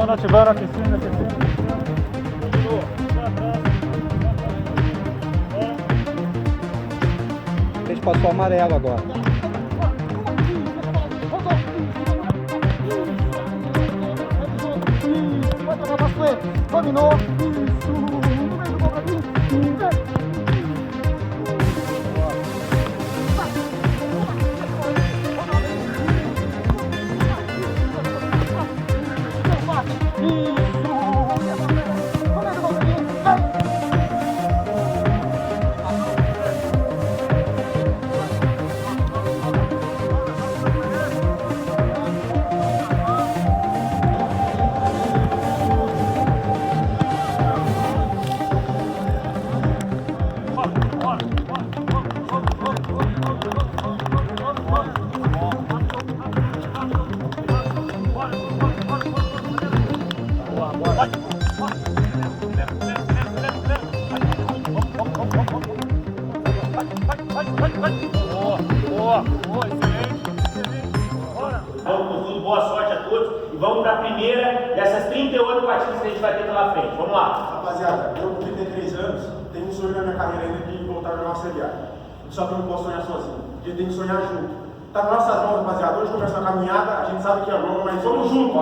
Ativando, aquecendo. A gente passou amarelo agora. Dominou. Boa sorte a todos e vamos para a primeira dessas 38 partidas que a gente vai ter pela frente. Vamos lá. Rapaziada, eu com 33 anos tenho um sonho na minha carreira ainda de voltar a jogar uma Série A. Só que eu não posso sonhar sozinho, porque tem que sonhar junto. Tá nas nossas mãos, rapaziada. Hoje começa a caminhada, a gente sabe que é longa, mas vamos juntos.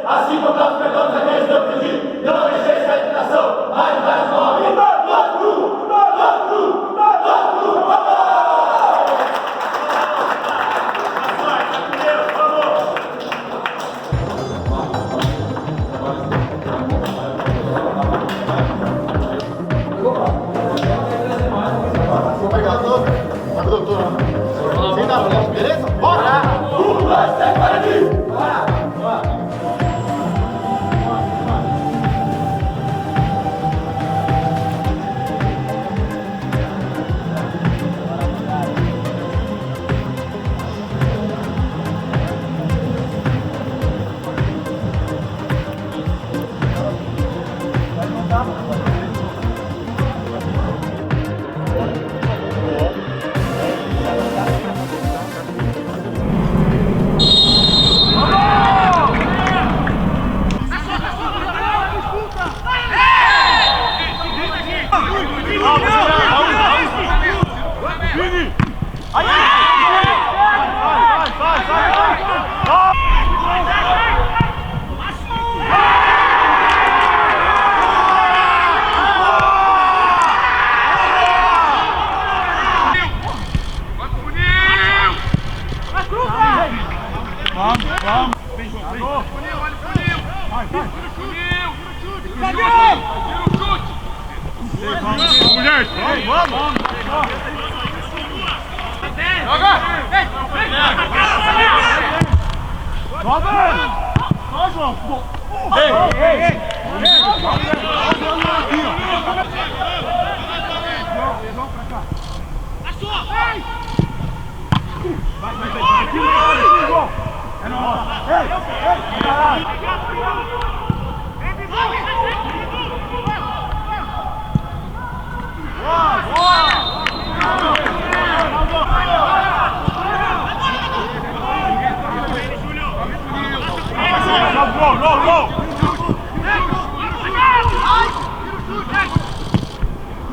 Assim como nós pegamos aqueles que eu pedi, não deixei essa limitação, mais uma vez. Beleza? Bora! 1, 2, 3, para aqui! Bora!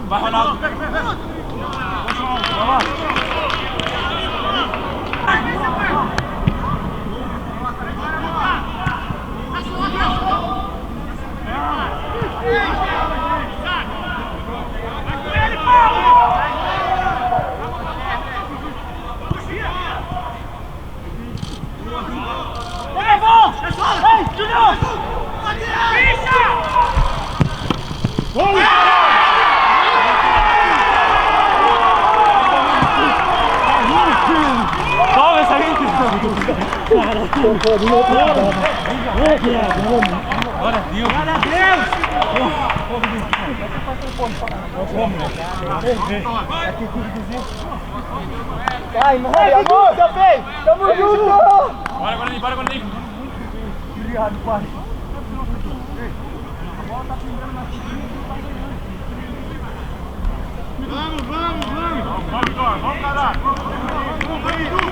Vai, Ronaldo. Vai, morre, amor, também! Tamo junto! Bora, Guarani, bora, Guarani! Obrigado, pai. Vamos, vamos, vamos! Vamos, Igor, vamos, caralho! Vamos, Igor!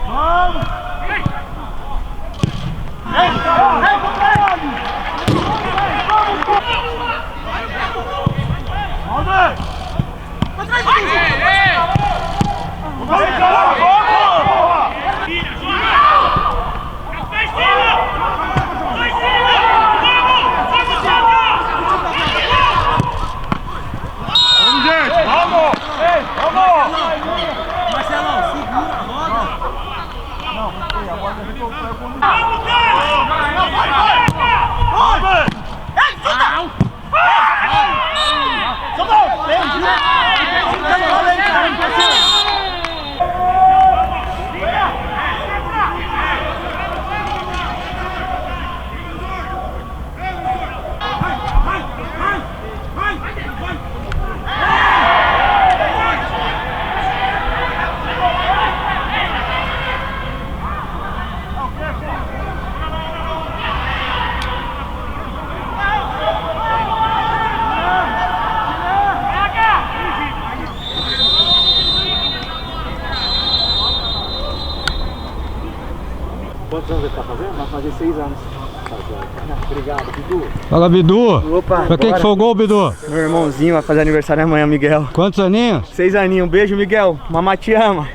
Vamos! Quantos anos ele tá fazendo? Vai fazer 6 anos. Obrigado, Bidu. Fala, Bidu. Opa, Pra quem que foi o gol, Bidu? Meu irmãozinho vai fazer aniversário amanhã, Miguel. Quantos aninhos? 6 aninhos. Um beijo, Miguel. Mamãe te ama.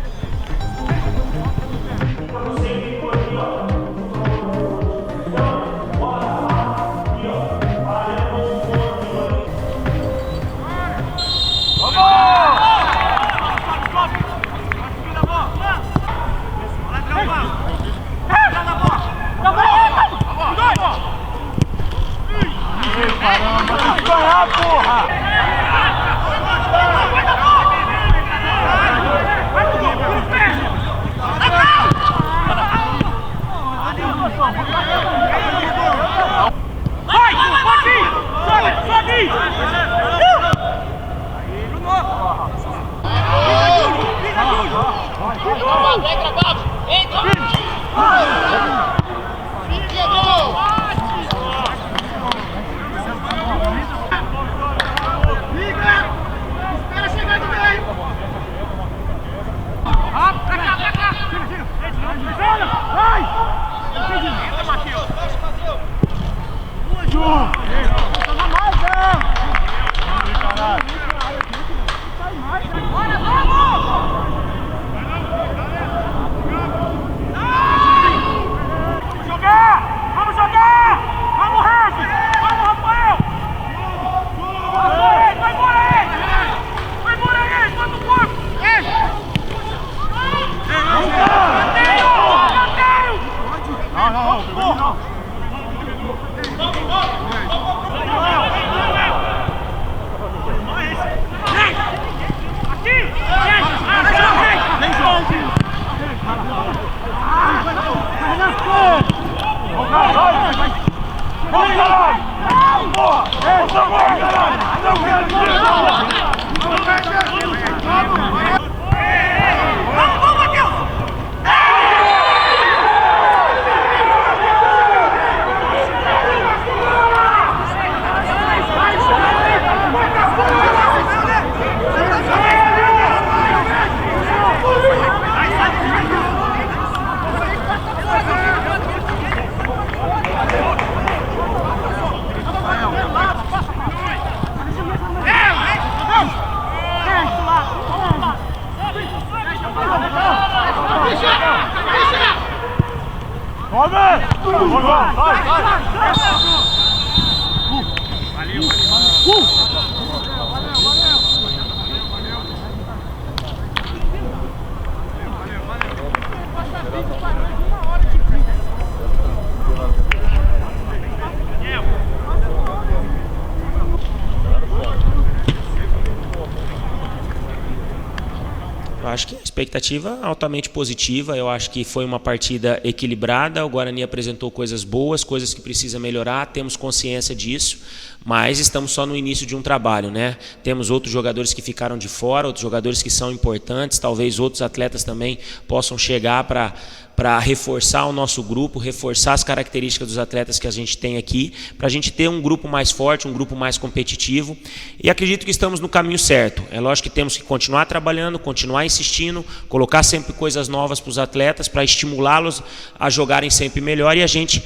Eu acho que a expectativa é altamente positiva, eu acho que foi uma partida equilibrada, o Guarani apresentou coisas boas, coisas que precisa melhorar, temos consciência disso, mas estamos só no início de um trabalho, né? Temos outros jogadores que ficaram de fora, outros jogadores que são importantes, talvez outros atletas também possam chegar para reforçar o nosso grupo, reforçar as características dos atletas que a gente tem aqui, para a gente ter um grupo mais forte, um grupo mais competitivo, e acredito que estamos no caminho certo. É lógico que temos que continuar trabalhando, continuar insistindo, colocar sempre coisas novas para os atletas, para estimulá-los a jogarem sempre melhor e a gente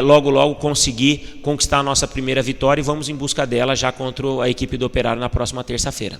logo conseguir conquistar a nossa primeira vitória e vamos em busca dela já contra a equipe do Operário na próxima terça-feira.